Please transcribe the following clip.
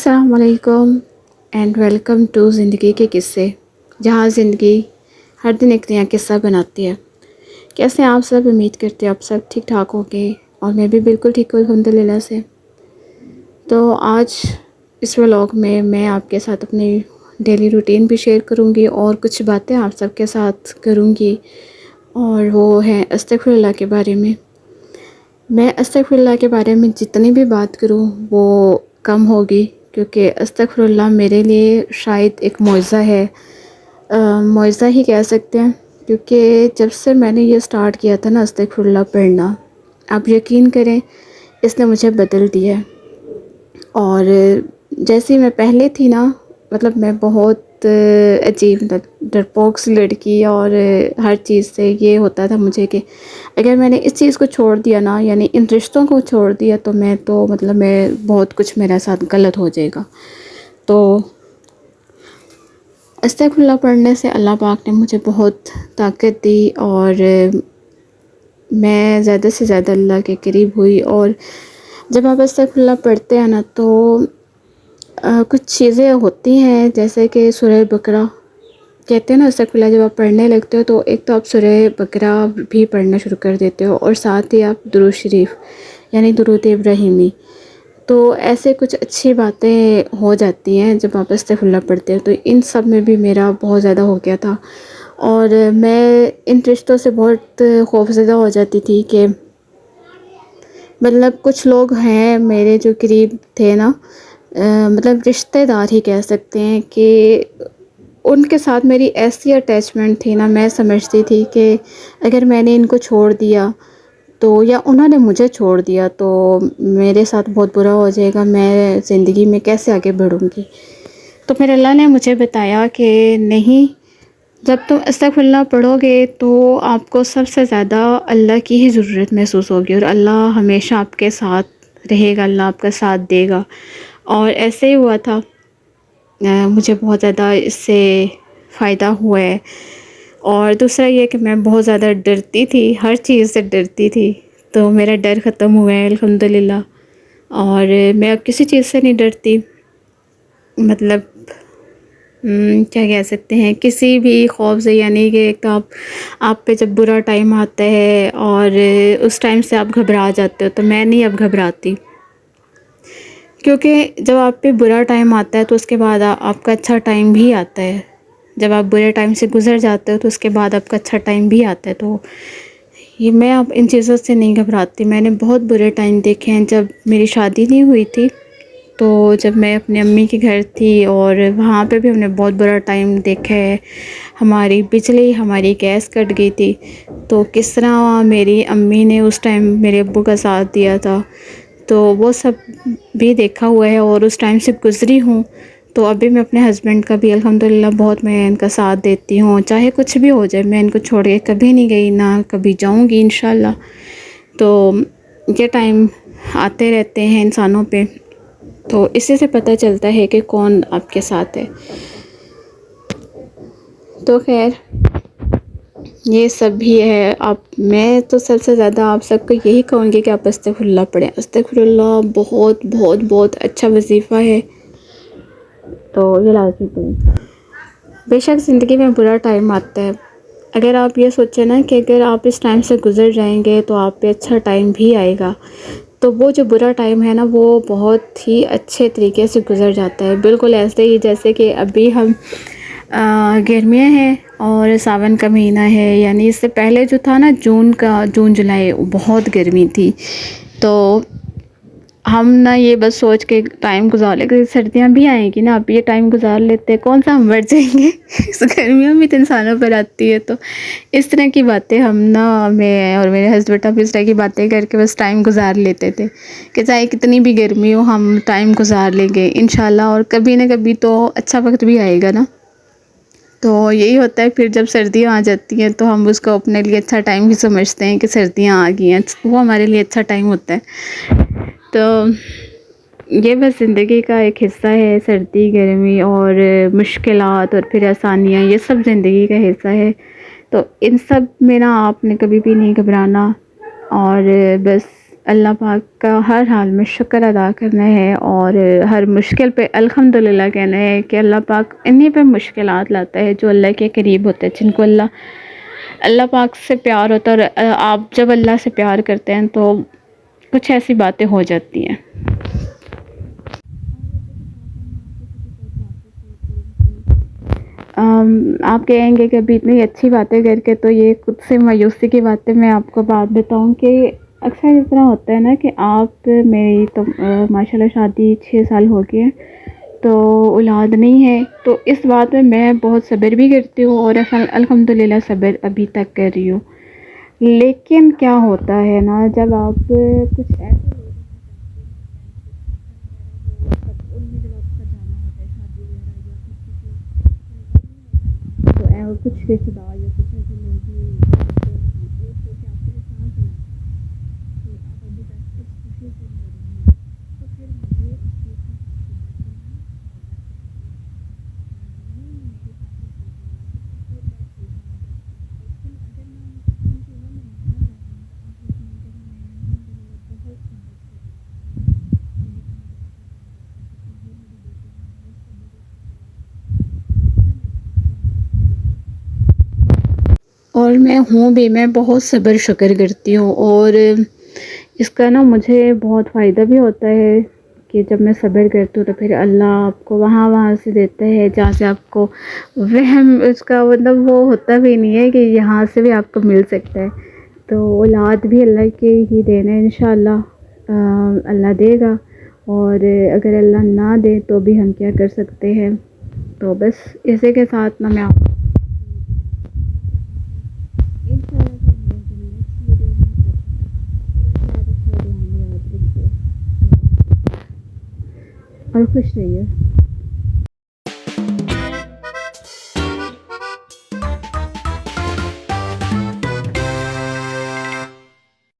अस्सलाम वालेकुम and welcome to ज़िंदगी के किस्से, जहाँ ज़िंदगी हर दिन एक नया किस्सा बनाती है। कैसे आप सब? उम्मीद करते हैं आप सब ठीक ठाक होंगे और मैं भी बिल्कुल ठीक हूँ अल्हम्दुलिल्लाह से। तो आज इस व्लॉग में मैं आपके साथ अपनी डेली रूटीन भी शेयर करूँगी और कुछ बातें आप सबके साथ करूँगी, और वो है अस्तगफिरुल्लाह के बारे में। मैं अस्तगफिरुल्लाह के बारे में जितनी भी बात करूँ वो कम होगी, क्योंकि अस्तगफिरुल्लाह मेरे लिए शायद एक मुआज़ा है, मुआज़ा ही कह सकते हैं। क्योंकि जब से मैंने ये स्टार्ट किया था ना अस्तगफिरुल्लाह पढ़ना, आप यकीन करें इसने मुझे बदल दिया है। और जैसे मैं पहले थी ना, मतलब मैं बहुत अजीब डरपोक सी लड़की, और हर चीज़ से ये होता था मुझे कि अगर मैंने इस चीज़ को छोड़ दिया ना, यानी इन रिश्तों को छोड़ दिया, तो मैं बहुत कुछ मेरे साथ गलत हो जाएगा। तो अस्तगफिरुल्लाह पढ़ने से अल्लाह पाक ने मुझे बहुत ताकत दी और मैं ज़्यादा से ज़्यादा अल्लाह के करीब हुई। और जब आप अस्तगफिरुल्लाह पढ़ते हैं ना, तो कुछ चीज़ें होती हैं, जैसे कि सूरह बकरा कहते हैं ना, अस्तगफिरुल्लाह जब आप पढ़ने लगते हो तो एक तो आप सूरह बकरा भी पढ़ना शुरू कर देते हो, और साथ ही आप दुरूद शरीफ यानी दुरूद इब्राहिमी। तो ऐसे कुछ अच्छी बातें हो जाती हैं जब आप अस्तगफिरुल्लाह पढ़ते हो। तो इन सब में भी मेरा बहुत ज़्यादा हो गया था, और मैं इन रिश्तों से बहुत खौफज़दा हो जाती थी कि मतलब कुछ लोग हैं मेरे जो करीब थे ना, मतलब रिश्तेदार ही कह सकते हैं, कि उनके साथ मेरी ऐसी अटैचमेंट थी ना, मैं समझती थी कि अगर मैंने इनको छोड़ दिया तो, या उन्होंने मुझे छोड़ दिया तो मेरे साथ बहुत बुरा हो जाएगा, मैं ज़िंदगी में कैसे आगे बढ़ूँगी। तो फिर अल्लाह ने मुझे बताया कि नहीं, जब तुम अस्तगफिरुल्लाह पढ़ोगे तो आपको सबसे ज़्यादा अल्लाह की ही ज़रूरत महसूस होगी, और अल्लाह हमेशा आपके साथ रहेगा, अल्लाह आपका साथ देगा। और ऐसे ही हुआ था, मुझे बहुत ज़्यादा इससे फ़ायदा हुआ है। और दूसरा ये कि मैं बहुत ज़्यादा डरती थी, हर चीज़ से डरती थी, तो मेरा डर ख़त्म हुआ है अल्हम्दुलिल्लाह। और मैं अब किसी चीज़ से नहीं डरती, मतलब क्या कह सकते हैं, किसी भी खौफ से। यानी कि एक तो आप पे जब बुरा टाइम आता है और उस टाइम से आप घबरा जाते हो, तो मैं नहीं अब घबराती, क्योंकि जब आप पे बुरा टाइम आता है तो उसके बाद आपका अच्छा टाइम भी आता है। जब आप बुरे टाइम से गुज़र जाते हो तो उसके बाद आपका अच्छा टाइम भी आता है। तो ये मैं अब इन चीज़ों से नहीं घबराती। मैंने बहुत बुरे टाइम देखे हैं। जब मेरी शादी नहीं हुई थी, तो जब मैं अपनी अम्मी के घर थी, और वहाँ पे भी हमने बहुत बुरा टाइम देखा है। हमारी बिजली, हमारी गैस कट गई थी, तो किस तरह मेरी अम्मी ने उस टाइम मेरे अब्बू का साथ दिया था, तो वो सब भी देखा हुआ है और उस टाइम से गुज़री हूँ। तो अभी मैं अपने हस्बैंड का भी अल्हम्दुलिल्लाह बहुत मैं इनका साथ देती हूँ, चाहे कुछ भी हो जाए, मैं इनको छोड़ के कभी नहीं गई, ना कभी जाऊँगी इंशाल्लाह। तो ये टाइम आते रहते हैं इंसानों पे, तो इसी से पता चलता है कि कौन आपके साथ है। तो खैर ये सब भी है। मैं तो सबसे ज़्यादा आप सबको यही कहूँगी कि आप अस्तगफिरुल्लाह पढ़ें। अस्तगफिरुल्लाह बहुत बहुत बहुत अच्छा वजीफ़ा है, तो ये लाज़मी पढ़ें। बेशक ज़िंदगी में बुरा टाइम आता है, अगर आप ये सोचें ना कि अगर आप इस टाइम से गुज़र जाएंगे तो आप पे अच्छा टाइम भी आएगा, तो वो जो बुरा टाइम है ना, वो बहुत ही अच्छे तरीके से गुज़र जाता है। बिल्कुल ऐसे ही जैसे कि अभी हम गर्मियाँ हैं और सावन का महीना है, यानी इससे पहले जो था ना, जून जुलाई बहुत गर्मी थी। तो हम ना ये बस सोच के टाइम गुजार लेते, सर्दियाँ भी आएंगी ना, अब ये टाइम गुजार लेते हैं, कौन सा हम मर जाएंगे इस गर्मियों में तो इंसानों पर आती है। तो इस तरह की बातें हम ना, मैं और मेरे हस्बैंड अब इस तरह की बातें करके बस टाइम गुजार लेते थे कि चाहे कितनी भी गर्मी हो हम टाइम गुजार लेंगे इंशाल्लाह, और कभी ना कभी तो अच्छा वक्त भी आएगा ना। तो यही होता है, फिर जब सर्दियाँ आ जाती हैं तो हम उसको अपने लिए अच्छा टाइम भी समझते हैं कि सर्दियाँ आ गई हैं, वो हमारे लिए अच्छा टाइम होता है। तो ये बस ज़िंदगी का एक हिस्सा है, सर्दी गर्मी और मुश्किलात और फिर आसानियाँ, ये सब ज़िंदगी का हिस्सा है। तो इन सब में ना आपने कभी भी नहीं घबराना, और बस اللہ پاک کا ہر حال میں شکر ادا کرنا ہے اور ہر مشکل پہ الحمدللہ کہنا ہے کہ اللہ پاک انہی پہ مشکلات لاتا ہے جو اللہ کے قریب ہوتے ہیں، جن کو اللہ پاک سے پیار ہوتا ہے، اور آپ جب اللہ سے پیار کرتے ہیں تو کچھ ایسی باتیں ہو جاتی ہیں۔ آپ کہیں گے کہ ابھی اتنی اچھی باتیں کر کے تو یہ خود سے مایوسی کی باتیں میں آپ کو بات بتاؤں کہ اکثر اس طرح ہوتا ہے نا کہ آپ میری تو ماشاء اللہ شادی 6 سال ہو گئے تو اولاد نہیں ہے، تو اس بات میں بہت صبر بھی کرتی ہوں اور الحمدللہ صبر ابھی تک کر رہی ہوں۔ لیکن کیا ہوتا ہے نا، جب آپ کچھ ایسے لوگ ان میں جب آپ کا جانا ہوتا ہے شادی وغیرہ یا کچھ کسی تو کچھ رشتہ دار یا کچھ ایسے لوگ بھی ہوتے ہیں وہاں پہ تو کہ آپ کو احساس دلاتے ہیں کہ آپ ابھی تک اس خوشی سے نہیں رہی ہیں، تو پھر مجھے اس چیز کا اور میں ہوں بھی، میں بہت صبر شکر کرتی ہوں، اور اس کا نا مجھے بہت فائدہ بھی ہوتا ہے کہ جب میں صبر کرتی ہوں تو پھر اللہ آپ کو وہاں سے دیتا ہے جہاں سے آپ کو وہم اس کا مطلب وہ ہوتا بھی نہیں ہے کہ یہاں سے بھی آپ کو مل سکتا ہے۔ تو اولاد بھی اللہ کے ہی دینا ہے، انشاءاللہ اللہ دے گا، اور اگر اللہ نہ دے تو بھی ہم کیا کر سکتے ہیں۔ تو بس اسی کے ساتھ نا میں آپ اور خوش رہیے۔